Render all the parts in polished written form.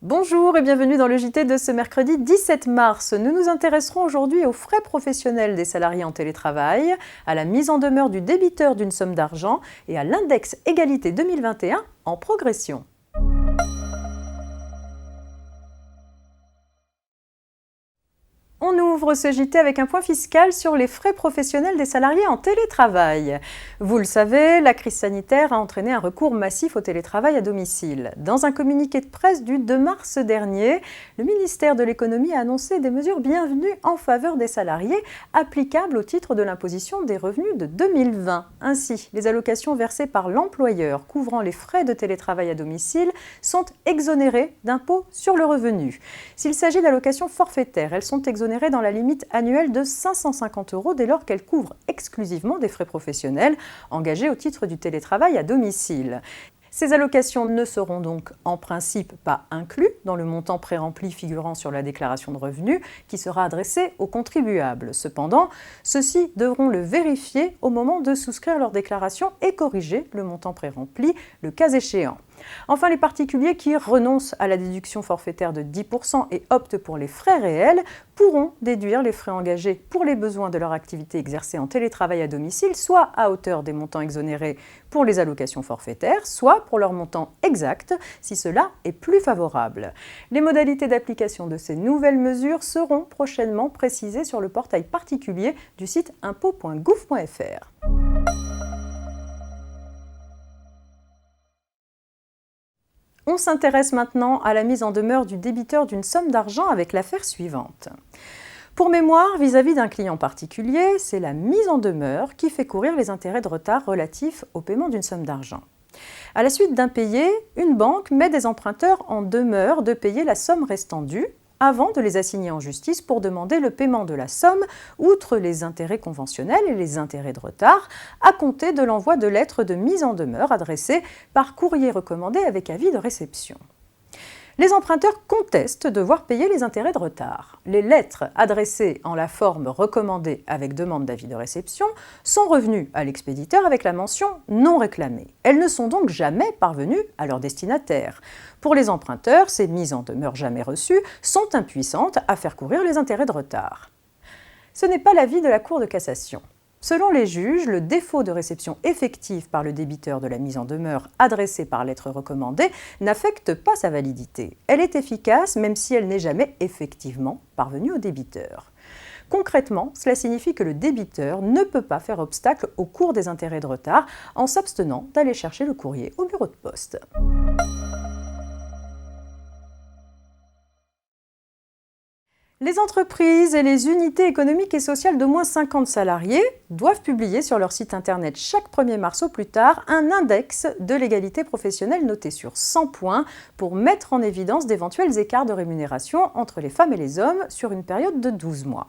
Bonjour et bienvenue dans le JT de ce mercredi 17 mars. Nous nous intéresserons aujourd'hui aux frais professionnels des salariés en télétravail, à la mise en demeure du débiteur d'une somme d'argent et à l'index égalité 2021 en progression. On ouvre ce JT avec un point fiscal sur les frais professionnels des salariés en télétravail. Vous le savez, la crise sanitaire a entraîné un recours massif au télétravail à domicile. Dans un communiqué de presse du 2 mars dernier, le ministère de l'Économie a annoncé des mesures bienvenues en faveur des salariés applicables au titre de l'imposition des revenus de 2020. Ainsi, les allocations versées par l'employeur couvrant les frais de télétravail à domicile sont exonérées d'impôt sur le revenu. S'il s'agit d'allocations forfaitaires, elles sont exonérées dans la limite annuelle de 550 € dès lors qu'elle couvre exclusivement des frais professionnels engagés au titre du télétravail à domicile. Ces allocations ne seront donc en principe pas incluses dans le montant pré-rempli figurant sur la déclaration de revenus qui sera adressée aux contribuables. Cependant, ceux-ci devront le vérifier au moment de souscrire leur déclaration et corriger le montant pré-rempli le cas échéant. Enfin, les particuliers qui renoncent à la déduction forfaitaire de 10% et optent pour les frais réels pourront déduire les frais engagés pour les besoins de leur activité exercée en télétravail à domicile, soit à hauteur des montants exonérés pour les allocations forfaitaires, soit pour leur montant exact, si cela est plus favorable. Les modalités d'application de ces nouvelles mesures seront prochainement précisées sur le portail particulier du site impôt.gouv.fr. On s'intéresse maintenant à la mise en demeure du débiteur d'une somme d'argent avec l'affaire suivante. Pour mémoire, vis-à-vis d'un client particulier, c'est la mise en demeure qui fait courir les intérêts de retard relatifs au paiement d'une somme d'argent. À la suite d'impayés, une banque met des emprunteurs en demeure de payer la somme restant due avant de les assigner en justice pour demander le paiement de la somme, outre les intérêts conventionnels et les intérêts de retard, à compter de l'envoi de lettres de mise en demeure adressées par courrier recommandé avec avis de réception. Les emprunteurs contestent devoir payer les intérêts de retard. Les lettres adressées en la forme recommandée avec demande d'avis de réception sont revenues à l'expéditeur avec la mention « non réclamée ». Elles ne sont donc jamais parvenues à leur destinataire. Pour les emprunteurs, ces mises en demeure jamais reçues sont impuissantes à faire courir les intérêts de retard. Ce n'est pas l'avis de la Cour de cassation. Selon les juges, le défaut de réception effective par le débiteur de la mise en demeure adressée par lettre recommandée n'affecte pas sa validité. Elle est efficace même si elle n'est jamais effectivement parvenue au débiteur. Concrètement, cela signifie que le débiteur ne peut pas faire obstacle au cours des intérêts de retard en s'abstenant d'aller chercher le courrier au bureau de poste. Les entreprises et les unités économiques et sociales d'au moins 50 salariés doivent publier sur leur site internet chaque 1er mars au plus tard un index de l'égalité professionnelle noté sur 100 points pour mettre en évidence d'éventuels écarts de rémunération entre les femmes et les hommes sur une période de 12 mois.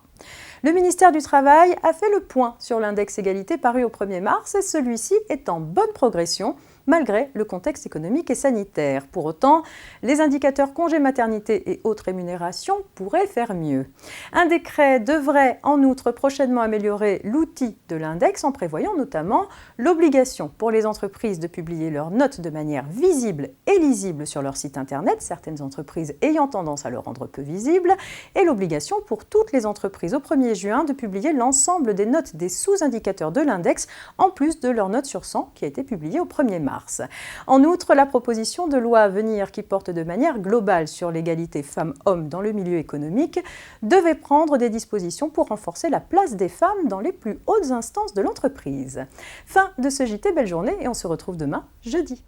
Le ministère du Travail a fait le point sur l'index égalité paru au 1er mars et celui-ci est en bonne progression malgré le contexte économique et sanitaire. Pour autant, les indicateurs congé maternité et autres rémunérations pourraient faire mieux. Un décret devrait en outre prochainement améliorer l'outil de l'index en prévoyant notamment l'obligation pour les entreprises de publier leurs notes de manière visible et lisible sur leur site internet, certaines entreprises ayant tendance à le rendre peu visible, et l'obligation pour toutes les entreprises au 1er juin de publier l'ensemble des notes des sous-indicateurs de l'index en plus de leur note sur 100 qui a été publiée au 1er mars. En outre, la proposition de loi à venir qui porte de manière globale sur l'égalité femmes-hommes dans le milieu économique devait prendre des dispositions pour renforcer la place des femmes dans les plus hautes instances de l'entreprise. Fin de ce JT, belle journée et on se retrouve demain, jeudi.